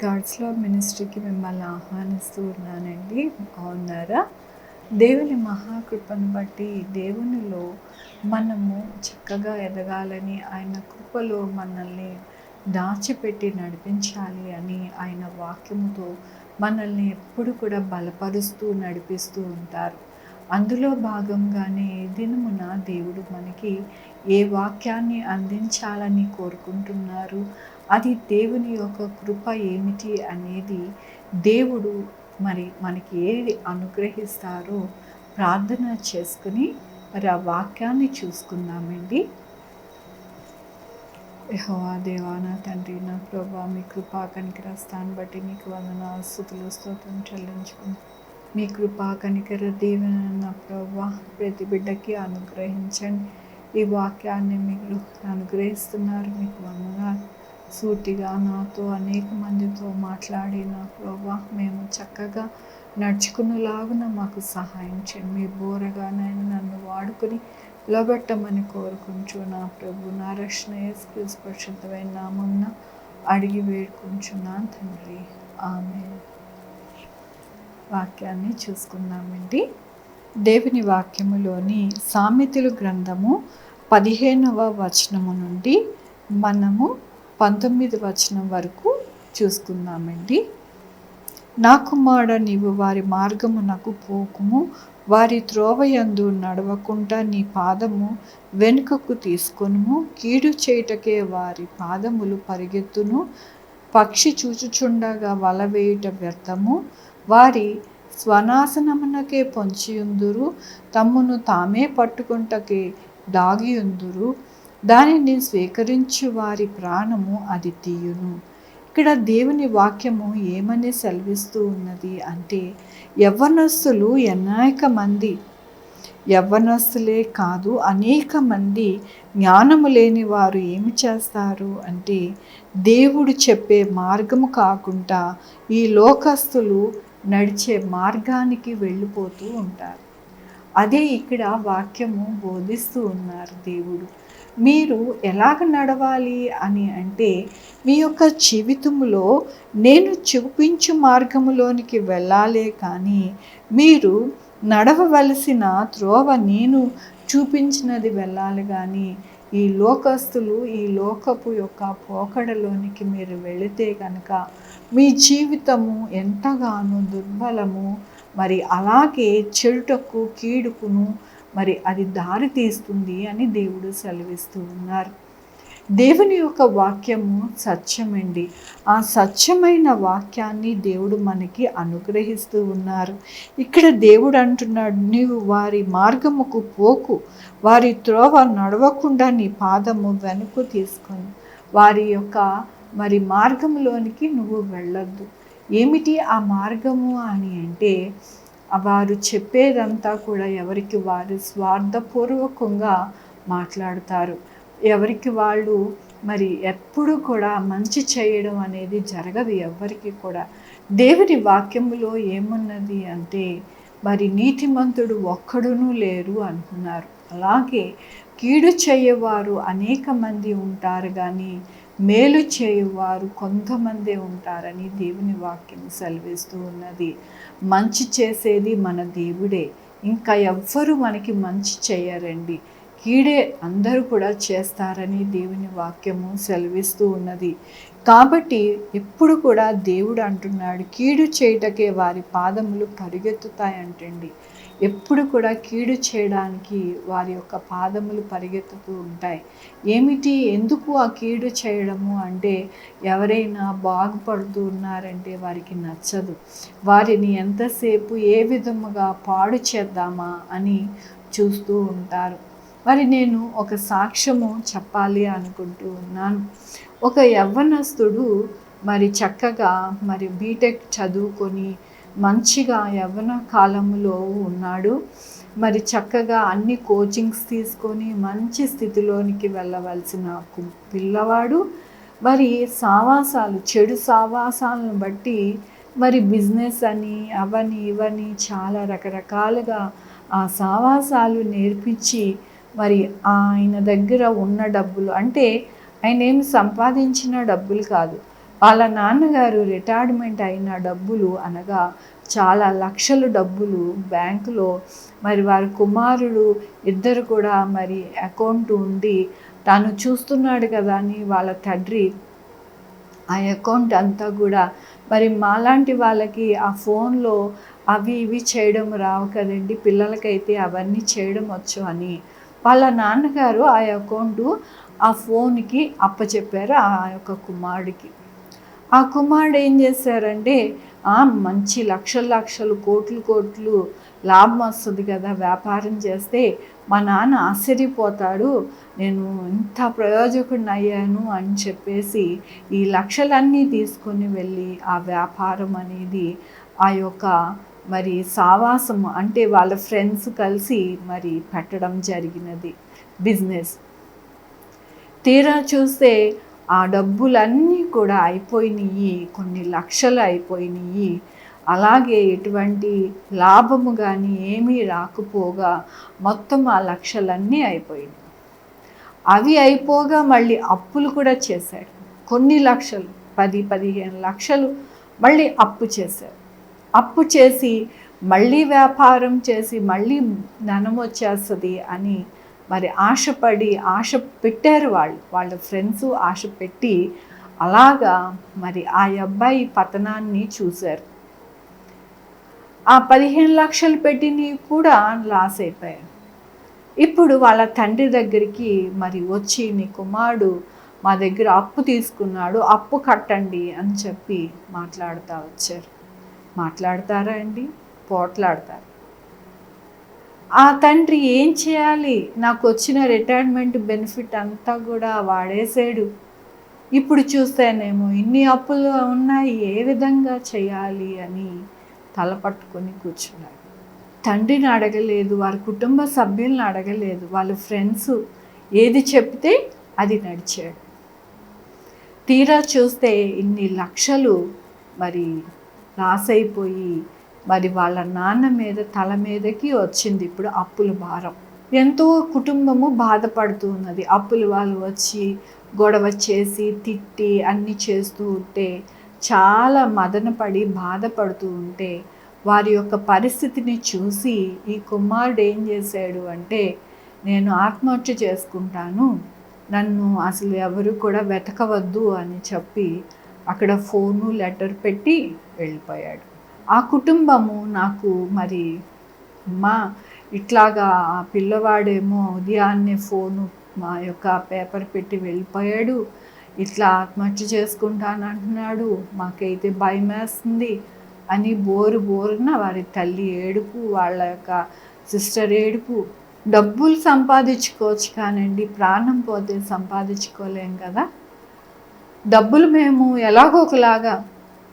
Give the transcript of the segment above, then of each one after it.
God's love మినిస్ట్రీకి మిమ్మల్ని ఆహ్వానిస్తూ ఉన్నానండి. బాగున్నారా? దేవుని మహాకృపను బట్టి దేవునిలో మనము చక్కగా ఎదగాలని, ఆయన కృపలో మనల్ని దాచిపెట్టి నడిపించాలి అని ఆయన వాక్యముతో మనల్ని ఎప్పుడు కూడా బలపరుస్తూ నడిపిస్తూ ఉంటారు. అందులో భాగంగానే ఈ దినమున దేవుడు మనకి ఏ వాక్యాన్ని అందించాలని కోరుకుంటున్నారు, అది దేవుని యొక్క కృప ఏమిటి అనేది దేవుడు మరి మనకి ఏది అనుగ్రహిస్తారో ప్రార్థన చేసుకుని మరి ఆ వాక్యాన్ని చూసుకుందామండి. యెహోవా దేవా, నా తండ్రి, నా ప్రభా, మీ కృపా కనికరస్తాన్ని బట్టి మీకు వందనాలు, స్తుతులు, స్తోత్రం చెల్లించుకుంటాం. మీ కృపా కనికర దీవెన నా ప్రభా ప్రతి బిడ్డకి అనుగ్రహించండి. ఈ వాక్యాన్ని మీరు అనుగ్రహిస్తున్నారు, మీకు వందనాలు. సూటిగా నాతో అనేక మందితో మాట్లాడిన ప్రభా మేము చక్కగా నడుచుకునేలాగున మాకు సహాయం చేయండి. మీ బోరగానైనా నన్ను వాడుకొని నిలబెట్టమని కోరుకుంటూ నా ప్రభు, నా రక్షణ యేసు పరిశుద్ధమైన నామమున అడిగి వేడుకుంటున్నాను తండ్రి, ఆమేన్. వాక్యాన్ని చూసుకుందామండి. దేవుని వాక్యములోని సామెతలు గ్రంథము 15వ వచనము నుండి మనము 19వ వచనం వరకు చూసుకుందామండి. నా కుమారుడా, నీవు వారి మార్గమునకు పోకుము, వారి త్రోవయందు నడవకుండా నీ పాదము వెనుకకు తీసుకొనుము. కీడు చేయుటకే వారి పాదములు పరిగెత్తును, పక్షి చూచుచుండగా వల వేయుట వ్యర్థము. వారి స్వనాశనమునకే పొంచియుందురు, తమ్మును తామే పట్టుకుంటకే దాగియుందురు. దానిని స్వీకరించు వారి ప్రాణము అది తీయును. ఇక్కడ దేవుని వాక్యము ఏమని సెలవిస్తూ ఉన్నది అంటే, యవ్వనస్తులు యవ్వనస్తులే కాదు, అనేక మంది జ్ఞానము లేని వారు ఏమి చేస్తారు అంటే, దేవుడు చెప్పే మార్గము కాకుండా ఈ లోకస్తులు నడిచే మార్గానికి వెళ్ళిపోతూ ఉంటారు. అదే ఇక్కడ వాక్యము బోధిస్తూ ఉన్నారు దేవుడు. మీరు ఎలాగ నడవాలి అని అంటే, మీ యొక్క జీవితంలో నేను చూపించు మార్గములోనికి వెళ్ళాలే కానీ మీరు నడవవలసిన త్రోవ నేను చూపించినది వెళ్ళాలి కానీ ఈ లోకస్తులు ఈ లోకపు యొక్క పోకడలోనికి మీరు వెళితే కనుక మీ జీవితము ఎంతగానో దుర్బలము, మరి అలాగే చెడుటకు కీడుకును మరి అది దారి తీస్తుంది అని దేవుడు సెలవిస్తూ ఉన్నారు. దేవుని యొక్క వాక్యము సత్యమండి. ఆ సత్యమైన వాక్యాన్ని దేవుడు మనకి అనుగ్రహిస్తూ ఉన్నారు. ఇక్కడ దేవుడు అంటున్నాడు, నీవు వారి మార్గముకు పోకు, వారి త్రోవ నడవకుండా నీ పాదము వెనుక తీసుకొని వారి యొక్క మరి మార్గంలోనికి నువ్వు వెళ్ళొద్దు. ఏమిటి ఆ మార్గము అని అంటే, వారు చెప్పేదంతా కూడా ఎవరికి వారు స్వార్థపూర్వకంగా మాట్లాడతారు. ఎవరికి వాళ్ళు మరి ఎప్పుడు కూడా మంచి చేయడం అనేది జరగదు ఎవరికి కూడా. దేవుని వాక్యములో ఏమున్నది అంటే, మరి నీతిమంతుడు ఒక్కడునూ లేరు అంటున్నారు. అలాగే కీడు చేయవారు అనేక మంది ఉంటారు కానీ మేలు చేయువారు కొంతమందే ఉంటారని దేవుని వాక్యం సెలవిస్తూ ఉన్నది. మంచి చేసేది మన దేవుడే, ఇంకా ఎవ్వరు మనకి మంచి చేయరండి. కీడే అందరూ కూడా చేస్తారని దేవుని వాక్యము సెలవిస్తూ ఉన్నది. కాబట్టి ఎప్పుడు కూడా దేవుడు అంటున్నాడు, కీడు చేయుటకే వారి పాదములు పరిగెత్తుతాయంటండి. ఎప్పుడు కూడా కీడు చేయడానికి వారి యొక్క పాదములు పరిగెత్తుతూ ఉంటాయి. ఏమిటి, ఎందుకు ఆ కీడు చేయడము అంటే, ఎవరైనా బాగుపడుతూ ఉన్నారంటే వారికి నచ్చదు. వారిని ఎంతసేపు ఏ విధముగా పాడు చేద్దామా అని చూస్తూ ఉంటారు. మరి నేను ఒక సాక్ష్యము చెప్పాలి అనుకుంటూ ఉన్నాను. ఒక యవ్వనస్తుడు మరి చక్కగా మరి బీటెక్ చదువుకొని మంచిగా యవ్వన కాలంలో ఉన్నాడు. మరి చక్కగా అన్ని కోచింగ్స్ తీసుకొని మంచి స్థితిలోనికి వెళ్ళవలసిన పిల్లవాడు మరి చెడు సావాసాలను బట్టి మరి బిజినెస్ అని అవని ఇవని చాలా రకరకాలుగా ఆ సావాసాలు నేర్పించి మరి ఆయన దగ్గర ఉన్న డబ్బులు, అంటే ఆయన ఏమి సంపాదించిన డబ్బులు కాదు, వాళ్ళ నాన్నగారు రిటైర్మెంట్ అయిన డబ్బులు అనగా చాలా లక్షల డబ్బులు బ్యాంకులో, మరి వారి కుమారుడు ఇద్దరు కూడా మరి అకౌంట్ ఉంది, తాను చూస్తున్నాడు కదా అని వాళ్ళ తండ్రి ఆ అకౌంట్ అంతా కూడా, మరి మాలాంటి వాళ్ళకి ఆ ఫోన్లో అవి ఇవి చేయడం రావు కదండి, పిల్లలకైతే అవన్నీ చేయడం వచ్చు అని వాళ్ళ నాన్నగారు ఆ అకౌంటు ఆ ఫోన్కి అప్పచెప్పారు ఆ యొక్క కుమారుడికి. ఆ కుమారుడు ఏం చేశారంటే మంచి లక్షలు లక్షలు కోట్లు కోట్లు లాభం వస్తుంది కదా వ్యాపారం చేస్తే, మా నాన్న ఆశ్చర్యపోతాడు, నేను ఇంత ప్రయోజకుడిని అయ్యాను అని చెప్పేసి ఈ లక్షలన్నీ తీసుకొని వెళ్ళి ఆ వ్యాపారం అనేది ఆ యొక్క మరి సావాసం అంటే వాళ్ళ ఫ్రెండ్స్ కలిసి మరి పెట్టడం జరిగినది బిజినెస్. తీరా చూస్తే ఆ డబ్బులన్నీ కూడా అయిపోయినాయి, కొన్ని లక్షలు అయిపోయినాయి. అలాగే ఎటువంటి లాభము కానీ ఏమీ రాకపోగా మొత్తం ఆ లక్షలన్నీ అయిపోయినాయి. అవి అయిపోగా మళ్ళీ అప్పులు కూడా చేశాడు, కొన్ని లక్షలు 10-15 లక్షలు మళ్ళీ అప్పు చేశారు. అప్పు చేసి మళ్ళీ వ్యాపారం చేసి మళ్ళీ ధనం వచ్చేస్తుంది అని మరి ఆశ పెట్టారు వాళ్ళ ఫ్రెండ్స్ ఆశ పెట్టి, అలాగా మరి ఆ అబ్బాయి పతనాన్ని చూశారు. ఆ 15 లక్షలు పెట్టినవి కూడా లాస్ అయిపోయారు. ఇప్పుడు వాళ్ళ తండ్రి దగ్గరికి మరి వచ్చి, నీ కుమారుడు మా దగ్గర అప్పు తీసుకున్నాడు, అప్పు కట్టండి అని చెప్పి మాట్లాడుతూ వచ్చారు. మాట్లాడతారా అండి? పోట్లాడతారు. ఆ తండ్రి ఏం చేయాలి, నాకు వచ్చిన రిటైర్మెంట్ బెనిఫిట్ అంతా కూడా వాడేసాడు, ఇప్పుడు చూస్తేనేమో ఇన్ని అప్పులు ఉన్నాయి, ఏ విధంగా చేయాలి అని తల పట్టుకొని కూర్చున్నాడు. తండ్రిని అడగలేదు, వారి కుటుంబ సభ్యులను అడగలేదు, వాళ్ళ ఫ్రెండ్స్ ఏది చెప్తే అది నడిచాడు. తీరా చూస్తే ఇన్ని లక్షలు మరి లాస్ అయిపోయి మరి వాళ్ళ నాన్న మీద తల మీదకి వచ్చింది ఇప్పుడు అప్పుల భారం. ఎంతో కుటుంబము బాధపడుతూ ఉన్నది. అప్పుల వాళ్ళు వచ్చి గొడవ చేసి తిట్టి అన్నీ చేస్తూ ఉంటే, చాలా మదనపడి బాధపడుతూ ఉంటే, వారి యొక్క పరిస్థితిని చూసి ఈ కుమారుడు ఏం చేశాడు అంటే, నేను ఆత్మహత్య చేసుకుంటాను, నన్ను అసలు ఎవరు కూడా వెతకవద్దు అని చెప్పి అక్కడ ఫోను లెటర్ పెట్టి వెళ్ళిపోయాడు. ఆ కుటుంబము నాకు మరి అమ్మా ఇట్లాగా ఆ పిల్లవాడేమో ఉదయాన్నే ఫోను మా యొక్క పేపర్ పెట్టి వెళ్ళిపోయాడు, ఇట్లా ఆత్మహత్య చేసుకుంటానంటున్నాడు, మాకైతే భయం వేస్తుంది అని బోరున వారి తల్లి ఏడుపు, వాళ్ళ యొక్క సిస్టర్ ఏడుపు. డబ్బులు సంపాదించుకోవచ్చు కానండి, ప్రాణం పోతే సంపాదించుకోలేం కదా. డబ్బులు మేము ఎలాగో ఒకలాగా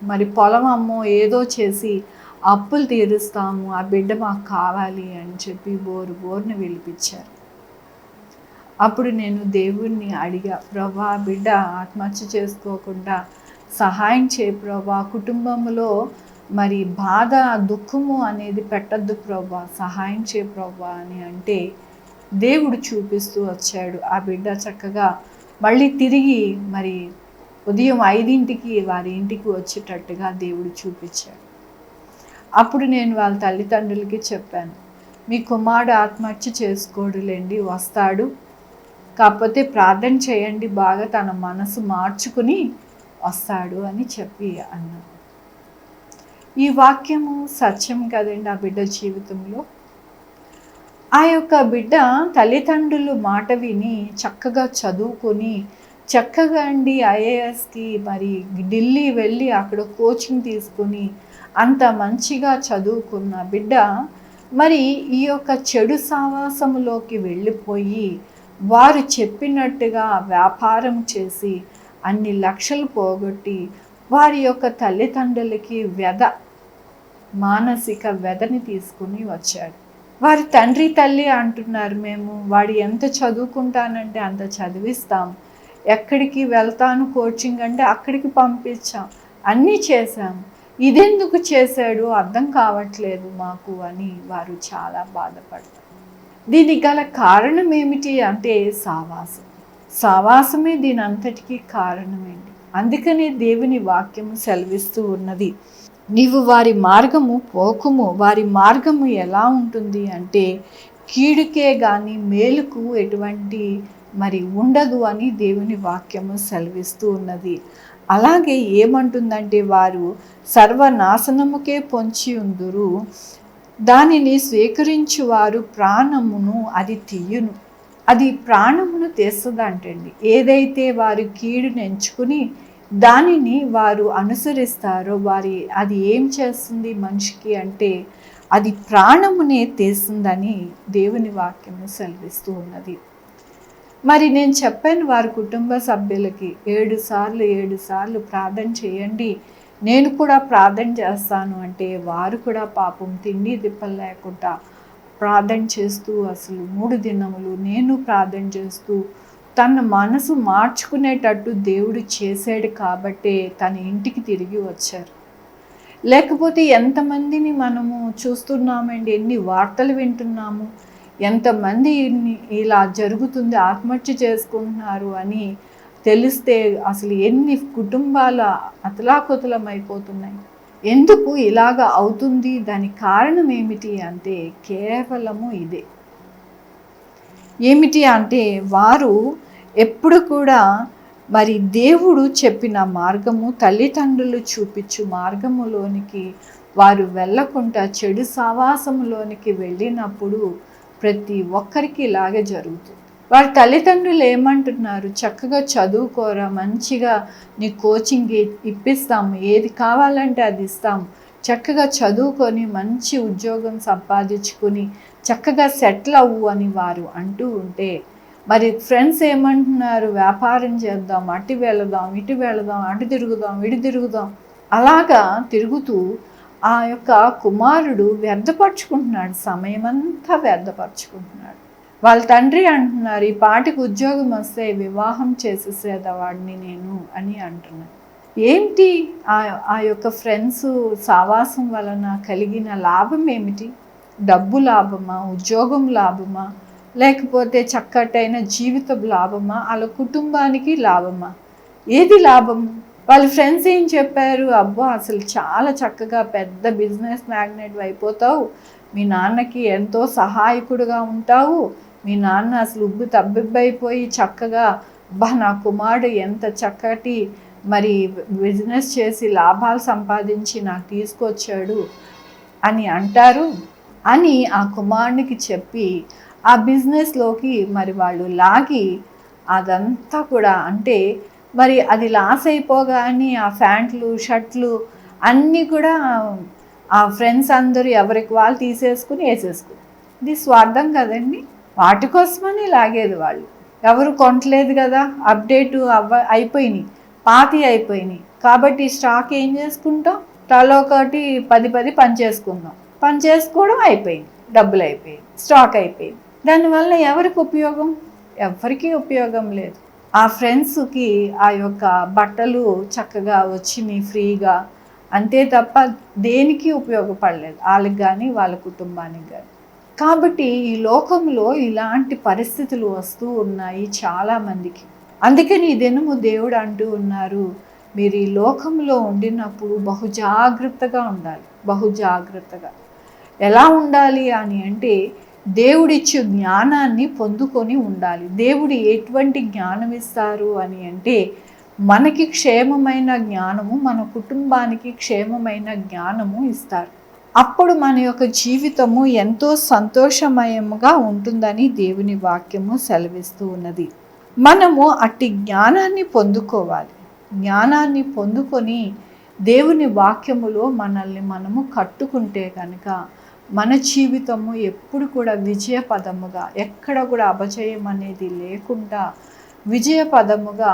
మరి పొలం అమ్మో ఏదో చేసి అప్పులు తీరుస్తాము, ఆ బిడ్డ మాకు కావాలి అని చెప్పి బోరున పిలిపించారు. అప్పుడు నేను దేవుణ్ణి అడిగా, ప్రభా బిడ్డ ఆత్మహత్య చేసుకోకుండా సహాయం చేయి ప్రభా, కుటుంబంలో మరి బాధ దుఃఖము అనేది పెట్టద్దు ప్రభా, సహాయం చేయి ప్రభా అని అంటే దేవుడు చూపిస్తూ వచ్చాడు. ఆ బిడ్డ చక్కగా మళ్ళీ తిరిగి మరి ఉదయం 5ంటికి వారి ఇంటికి వచ్చేటట్టుగా దేవుడు చూపించాడు. అప్పుడు నేను వాళ్ళ తల్లిదండ్రులకి చెప్పాను, మీ కుమారుడు ఆత్మహత్య చేసుకోడులేండి, వస్తాడు, కాకపోతే ప్రార్థన చేయండి బాగా, తన మనసు మార్చుకుని వస్తాడు అని చెప్పి అన్నాను. ఈ వాక్యము సత్యం కదండి ఆ బిడ్డ జీవితంలో. ఆ యొక్క బిడ్డ తల్లిదండ్రులు మాట విని చక్కగా చదువుకొని చక్కగా ఐఏఎస్కి మరి ఢిల్లీ వెళ్ళి అక్కడ కోచింగ్ తీసుకొని అంత మంచిగా చదువుకున్న బిడ్డ మరి ఈ యొక్క చెడు సావాసములోకి వెళ్ళిపోయి వారు చెప్పినట్టుగా వ్యాపారం చేసి అన్ని లక్షలు పోగొట్టి వారి యొక్క తల్లిదండ్రులకి మానసిక వ్యధని తీసుకుని వచ్చాడు. వారి తండ్రి తల్లి అంటున్నారు, మేము వాడు ఎంత చదువుకుంటానంటే అంత చదివిస్తాం, ఎక్కడికి వెళ్తాను కోచింగ్ అంటే అక్కడికి పంపించాం, అన్నీ చేశాం, ఇదెందుకు చేశాడు అర్థం కావట్లేదు మాకు అని వారు చాలా బాధపడతారు. దీనికి గల కారణం ఏమిటి అంటే సావాసమే దీని అంతటికీ కారణమేంటి. అందుకనే దేవుని వాక్యము సెలవిస్తూ ఉన్నది, నీవు వారి మార్గము పోకుము. వారి మార్గము ఎలా ఉంటుంది అంటే కీడుకే కానీ మేలుకు ఎటువంటి ఉండదు అని దేవుని వాక్యము సెలవిస్తూ ఉన్నది. అలాగే ఏమంటుందంటే వారు సర్వనాశనముకే పొంచి ఉందురు, దానిని స్వీకరించువారు ప్రాణమును అది తీయును. అది ప్రాణమును తీస్తుందంటండి. ఏదైతే వారు కీడును ఎంచుకుని దానిని వారు అనుసరిస్తారో అది ఏం చేస్తుంది మనిషికి అంటే అది ప్రాణమునే తీస్తుందని దేవుని వాక్యము సెలవిస్తూ ఉన్నది. మరి నేను చెప్పాను వారి కుటుంబ సభ్యులకి 7 సార్లు ప్రార్థన చేయండి, నేను కూడా ప్రార్థన చేస్తాను అంటే వారు కూడా పాపం తిండి దిప్పలు లేకుండా ప్రార్థన చేస్తూ అసలు 3 దినములు నేను ప్రార్థన చేస్తూ తన మనసు మార్చుకునేటట్టు దేవుడు చేశాడు కాబట్టే తన ఇంటికి తిరిగి వచ్చారు. లేకపోతే ఎంతమందిని మనము చూస్తున్నామండి, ఎన్ని వార్తలు వింటున్నాము, ఎంతమంది ఇలా జరుగుతుంది, ఆత్మహత్య చేసుకుంటున్నారు అని తెలిస్తే అసలు ఎన్ని కుటుంబాలు అతలాకుతలమైపోతున్నాయి. ఎందుకు ఇలాగ అవుతుంది, దానికి కారణం ఏమిటి అంటే కేవలము ఇదే. ఏమిటి అంటే వారు ఎప్పుడు కూడా దేవుడు చెప్పిన మార్గము, తల్లిదండ్రులు చూపించు మార్గములోనికి వారు వెళ్ళకుండా చెడు సావాసములోనికి వెళ్ళినప్పుడు ప్రతి ఒక్కరికి ఇలాగే జరుగుతుంది. వారి తల్లిదండ్రులు ఏమంటున్నారు, చక్కగా చదువుకోరా, మంచిగా నీ కోచింగ్ ఇప్పిస్తాము, ఏది కావాలంటే అది ఇస్తాము, చక్కగా చదువుకొని మంచి ఉద్యోగం సంపాదించుకొని చక్కగా సెటిల్ అవ్వు అని వారు అంటూ ఉంటే ఫ్రెండ్స్ ఏమంటున్నారు, వ్యాపారం చేద్దాం, అటు వెళదాం, ఇటు వెళదాం, అటు తిరుగుదాం, ఇటు తిరుగుదాం, అలాగా తిరుగుతూ ఆ యొక్క కుమారుడు వ్యర్థపరుచుకుంటున్నాడు, సమయమంతా వ్యర్థపరుచుకుంటున్నాడు. వాళ్ళ తండ్రి అంటున్నారు, ఈ పాటికి ఉద్యోగం వస్తే వివాహం చేసేసేదవాడిని నేను అని అంటున్నాను. ఏంటి ఆ యొక్క ఫ్రెండ్స్ సావాసం వలన కలిగిన లాభం ఏమిటి? డబ్బు లాభమా, ఉద్యోగం లాభమా, లేకపోతే చక్కటైన జీవితం లాభమా, వాళ్ళ కుటుంబానికి లాభమా? ఏది లాభం? వాళ్ళ ఫ్రెండ్స్ ఏం చెప్పారు, అబ్బో అసలు చాలా చక్కగా పెద్ద బిజినెస్ మ్యాగ్నెట్ అయిపోతావు, మీ నాన్నకి ఎంతో సహాయకుడుగా ఉంటావు, మీ నాన్న అసలు ఉబ్బు తబ్బిబ్బైపోయి చక్కగా నా కుమారుడు ఎంత చక్కటి బిజినెస్ చేసి లాభాలు సంపాదించి నాకు తీసుకొచ్చాడు అని అంటారు అని ఆ కుమారునికి చెప్పి ఆ బిజినెస్లోకి వాళ్ళు లాగి అదంతా కూడా అంటే అది లాస్ అయిపోగానే ఆ ప్యాంట్లు షర్ట్లు అన్నీ కూడా ఆ ఫ్రెండ్స్ అందరూ ఎవరికి వాళ్ళు తీసేసుకుని వేసేసుకుని, ఇది స్వార్థం కదండి. వాటి కోసమని లాగేది వాళ్ళు, ఎవరు కొనట్లేదు కదా, అప్డేటు అయిపోయినాయి, పాతి అయిపోయినాయి కాబట్టి స్టాక్ ఏం చేసుకుంటాం, తలొకటి 10 పని చేసుకుందాం, పని చేసుకోవడం అయిపోయింది, డబ్బులు అయిపోయింది, స్టాక్ అయిపోయింది. దానివల్ల ఎవరికి ఉపయోగం? ఎవరికి ఉపయోగం లేదు. ఆ ఫ్రెండ్స్కి ఆ యొక్క బట్టలు చక్కగా వచ్చినాయి ఫ్రీగా, అంతే తప్ప దేనికి ఉపయోగపడలేదు వాళ్ళకి కానీ వాళ్ళ కుటుంబానికి కానీ. కాబట్టి ఈ లోకంలో ఇలాంటి పరిస్థితులు వస్తూ ఉన్నాయి చాలామందికి. అందుకని ఈ దినము దేవుడు అంటూ ఉన్నారు, మీరు ఈ లోకంలో ఉండినప్పుడు బహుజాగ్రత్తగా ఉండాలి. బహుజాగ్రత్తగా ఎలా ఉండాలి అని అంటే దేవుడిచ్చు జ్ఞానాన్ని పొందుకొని ఉండాలి. దేవుడు ఎటువంటి జ్ఞానం ఇస్తారు అని అంటే మనకి క్షేమమైన జ్ఞానము, మన కుటుంబానికి క్షేమమైన జ్ఞానము ఇస్తారు. అప్పుడు మన యొక్క జీవితము ఎంతో సంతోషమయముగా ఉంటుందని దేవుని వాక్యము సెలవిస్తూ ఉన్నది. మనము అట్టి జ్ఞానాన్ని పొందుకోవాలి. జ్ఞానాన్ని పొందుకొని దేవుని వాక్యములో మనల్ని మనము కట్టుకుంటే కనుక మన జీవితము ఎప్పుడు కూడా విజయపదముగా, ఎక్కడ కూడా అపజయం అనేది లేకుండా విజయపదముగా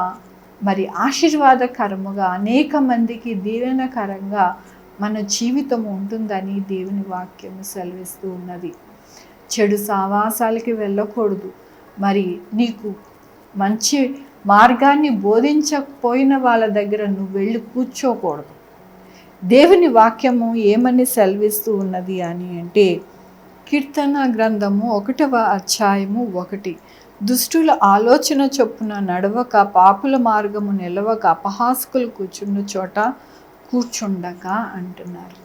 ఆశీర్వాదకరముగా అనేక మందికి దీవెనకరంగా మన జీవితం ఉంటుందని దేవుని వాక్యము సెలవిస్తూ ఉన్నది. చెడు సావాసాలకి వెళ్ళకూడదు. నీకు మంచి మార్గాన్ని బోధించకపోయిన వాళ్ళ దగ్గర నువ్వు వెళ్ళి కూర్చోకూడదు. దేవుని వాక్యము ఏమని సెలవిస్తూ ఉన్నది అని అంటే కీర్తన గ్రంథము 1వ అధ్యాయము 1, దుష్టుల ఆలోచన చొప్పున నడవక, పాపుల మార్గము నిలవక, అపహాసకులు కూర్చున్న చోట కూర్చుండక అంటున్నారు.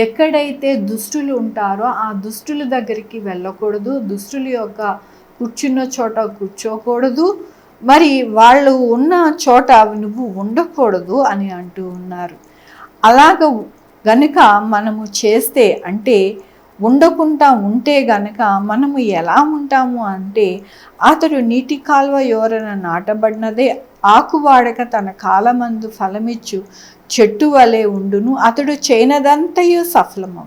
ఎక్కడైతే దుష్టులు ఉంటారో ఆ దుష్టుల దగ్గరికి వెళ్ళకూడదు, దుష్టుల యొక్క కూర్చున్న చోట కూర్చోకూడదు, మరి వాళ్ళు ఉన్న చోట నువ్వు ఉండకూడదు అని అంటూ ఉన్నారు. అలాగ గనుక మనము చేస్తే, అంటే ఉండకుండా ఉంటే గనక మనము ఎలా ఉంటాము అంటే, అతడు నీటి కాలువ యోరన నాటబడినదే ఆకువాడక తన కాలమందు ఫలమిచ్చు చెట్టు వలె ఉండును, అతడు చేయనదంతయు సఫలము.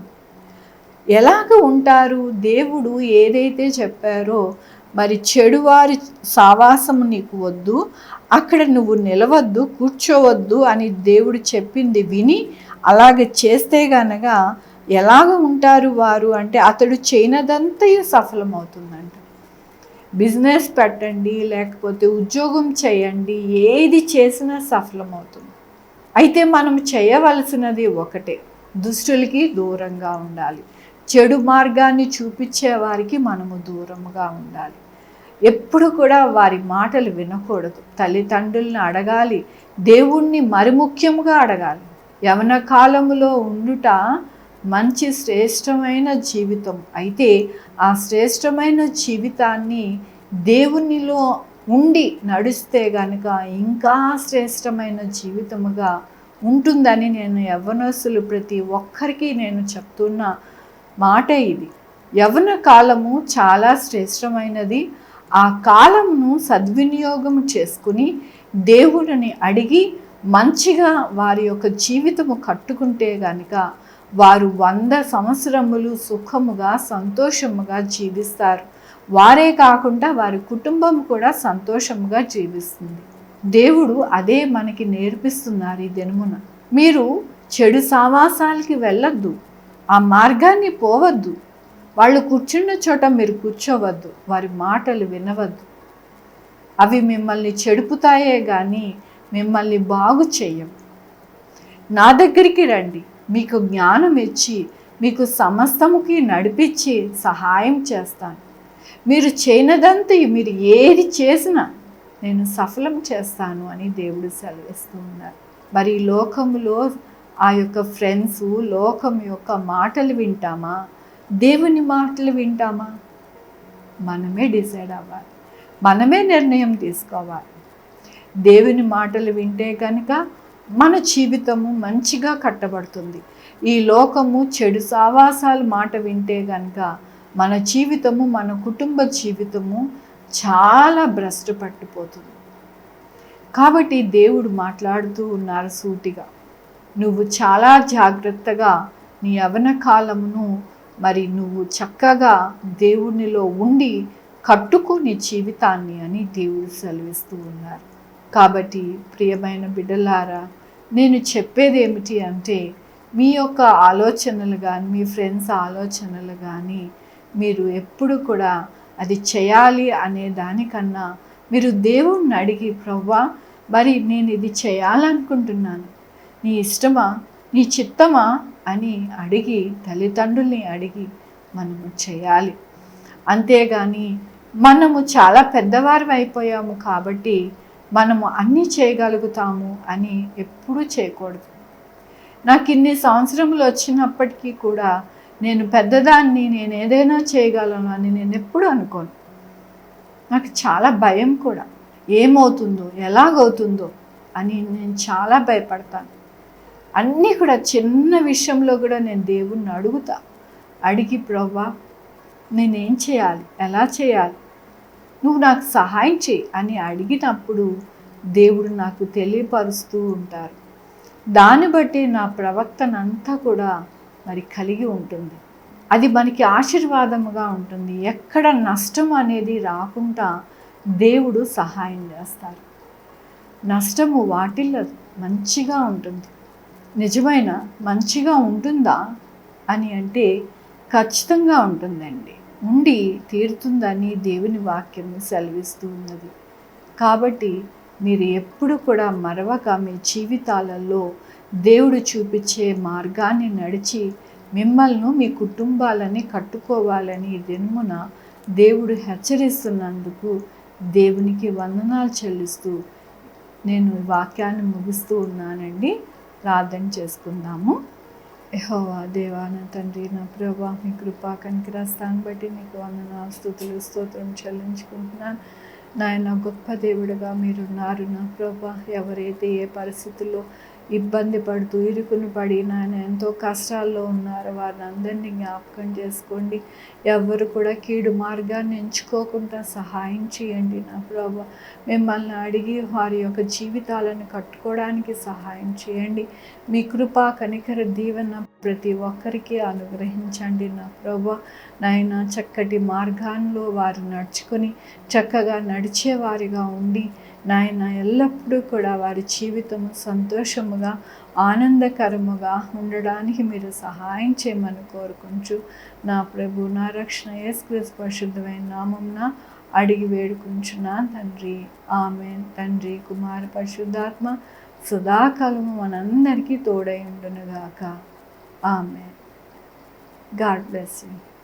ఎలాగ ఉంటారు? దేవుడు ఏదైతే చెప్పారో, మరి చెడువారి సావాసము నీకు వద్దు, అక్కడ నువ్వు నిలవద్దు, కూర్చోవద్దు అని దేవుడు చెప్పింది విని అలాగే చేస్తే గనక ఎలాగ ఉంటారు వారు అంటే, అతడు చేయనదంతయు సఫలమవుతుందంట. బిజినెస్ పెట్టండి, లేకపోతే ఉద్యోగం చేయండి, ఏది చేసినా సఫలమవుతుంది. అయితే మనం చేయవలసినది ఒకటే, దుష్టులకి దూరంగా ఉండాలి. చెడు మార్గాన్ని చూపించే వారికి మనము దూరంగా ఉండాలి. ఎప్పుడు కూడా వారి మాటలు వినకూడదు. తల్లిదండ్రులను అడగాలి, దేవుణ్ణి మరి ముఖ్యంగా అడగాలి. యవన కాలములో ఉండుట మంచి శ్రేష్టమైన జీవితం. అయితే ఆ శ్రేష్టమైన జీవితాన్ని దేవునిలో ఉండి నడిస్తే గనుక ఇంకా శ్రేష్టమైన జీవితముగా ఉంటుందని నేను యవ్వనస్తులు ప్రతి ఒక్కరికి నేను చెప్తున్న మాట ఇది. యవ్వన కాలము చాలా శ్రేష్టమైనది. ఆ కాలమును సద్వినియోగం చేసుకుని దేవుడిని అడిగి మంచిగా వారి యొక్క జీవితము కట్టుకుంటే గనుక వారు 100 సంవత్సరములు సుఖముగా సంతోషముగా జీవిస్తారు. వారే కాకుండా వారి కుటుంబం కూడా సంతోషముగా జీవిస్తుంది. దేవుడు అదే మనకి నేర్పిస్తున్నారు ఈ దినమున. మీరు చెడు సావాసాలకి వెళ్ళొద్దు, ఆ మార్గాన్ని పోవద్దు, వాళ్ళు కూర్చున్న చోట మీరు కూర్చోవద్దు, వారి మాటలు వినవద్దు. అవి మిమ్మల్ని చెడుపుతాయే కానీ మిమ్మల్ని బాగు చేయవు. నా దగ్గరికి రండి, మీకు జ్ఞానం ఇచ్చి మీకు సమస్తముకి నడిపించి సహాయం చేస్తాను. మీరు చేయనదంతా మీరు ఏది చేసినా నేను సఫలం చేస్తాను అని దేవుడు సెలవిస్తూ ఉన్నారు. మరి లోకములో ఆ యొక్క ఫ్రెండ్స్, లోకం యొక్క మాటలు వింటామా, దేవుని మాటలు వింటామా? మనమే డిసైడ్ అవ్వాలి, మనమే నిర్ణయం తీసుకోవాలి. దేవుని మాటలు వింటే కనుక మన జీవితము మంచిగా కట్టబడుతుంది. ఈ లోకము చెడు సావాసాల మాట వింటే కనుక మన జీవితము, మన కుటుంబ జీవితము చాలా భ్రష్టు పట్టిపోతుంది. కాబట్టి దేవుడు మాట్లాడుతూ ఉన్నారు సూటిగా, నువ్వు చాలా జాగ్రత్తగా నీ యవ్వన కాలమును మరి నువ్వు చక్కగా దేవునిలో ఉండి కట్టుకుని జీవితాన్ని అని దేవుడు సెలవిస్తూ ఉన్నారు. కాబట్టి ప్రియమైన బిడ్డలారా, నేను చెప్పేది ఏమిటి అంటే, మీ యొక్క ఆలోచనలు కానీ, మీ ఫ్రెండ్స్ ఆలోచనలు కానీ మీరు ఎప్పుడు కూడా అది చేయాలి అనే దానికన్నా మీరు దేవుణ్ణి అడిగి, ప్రభువా మరి నేను ఇది చేయాలనుకుంటున్నాను, నీ ఇష్టమా, నీ చిత్తమా అని అడిగి, తల్లిదండ్రుల్ని అడిగి మనము చేయాలి. అంతేగాని మనము చాలా పెద్దవారు అయిపోయాము కాబట్టి మనము అన్నీ చేయగలుగుతాము అని ఎప్పుడూ చేయకూడదు. నాకు ఇన్ని సంవత్సరములు వచ్చినప్పటికీ కూడా నేను పెద్దదాన్ని, నేను ఏదైనా చేయగలను అని నేను ఎప్పుడూ అనుకోను. నాకు చాలా భయం కూడా, ఏమవుతుందో ఎలాగవుతుందో అని నేను చాలా భయపడతాను. అన్నీ కూడా చిన్న విషయంలో కూడా నేను దేవుణ్ణి అడిగి, ప్రభువా నేనేం చేయాలి, ఎలా చేయాలి, నువ్వు నాకు సహాయం చేయి అని అడిగినప్పుడు దేవుడు నాకు తెలియపరుస్తూ ఉంటారు. దాన్ని బట్టి నా ప్రవర్తన అంతా కూడా మరి కలిగి ఉంటుంది. అది మనకి ఆశీర్వాదముగా ఉంటుంది. ఎక్కడ నష్టం అనేది రాకుండా దేవుడు సహాయం చేస్తారు. నష్టము వాటిల్లో మంచిగా ఉంటుంది. నిజమైన మంచిగా ఉంటుందా అని అంటే ఖచ్చితంగా ఉంటుందండి, ఉండి తీరుతుందని దేవుని వాక్యం సెలవిస్తూ ఉన్నది. కాబట్టి మీరు ఎప్పుడు కూడా మరవక మీ జీవితాలలో దేవుడు చూపించే మార్గాన్ని నడిచి మిమ్మల్ని, మీ కుటుంబాలని కట్టుకోవాలని దినమున దేవుడు హెచ్చరిస్తున్నందుకు దేవునికి వందనాలు చెల్లిస్తూ నేను వాక్యాన్ని ముగిస్తూ ఉన్నానండి. ప్రార్థన చేసుకుందాము. యెహోవా దేవా నా తండ్రి నా ప్రభా, మీ కృపా కనికరాస్తాన్ని బట్టి నీకు వందనాలు స్తుతులు స్తోత్రం చెల్లించుకుంటున్నాను. నాయన గొప్ప దేవుడిగా మీరున్నారు నా ప్రభా. ఎవరైతే ఏ పరిస్థితుల్లో ఇబ్బంది పడుతూ ఇరుకుని పడి నాయన ఎంతో కష్టాల్లో ఉన్నారో వారిని అందరినీ జ్ఞాపకం చేసుకోండి. ఎవరు కూడా కీడు మార్గాన్ని ఎంచుకోకుండా సహాయం చేయండి నా ప్రభా. మిమ్మల్ని అడిగి వారి యొక్క జీవితాలను కట్టుకోవడానికి సహాయం చేయండి. మీ కృపా కనికర దీవెన ప్రతి ఒక్కరికి అనుగ్రహించండి నా ప్రభా. నాయన చక్కటి మార్గాల్లో వారు నడుచుకొని చక్కగా నడిచేవారిగా ఉండి నాయన ఎల్లప్పుడూ కూడా వారి జీవితము సంతోషముగా ఆనందకరముగా ఉండడానికి మీరు సహాయం చేయమని కోరుకుంటూ నా ప్రభు నా రక్షణ యేసుక్రీస్తు పరిశుద్ధమైన నామమున అడిగి వేడుకుంటున్నా తండ్రి. ఆమేన్. తండ్రి కుమార పరిశుద్ధాత్మ సదాకాలము మనందరికీ తోడై ఉండునుగాక. ఆమేన్. God bless you.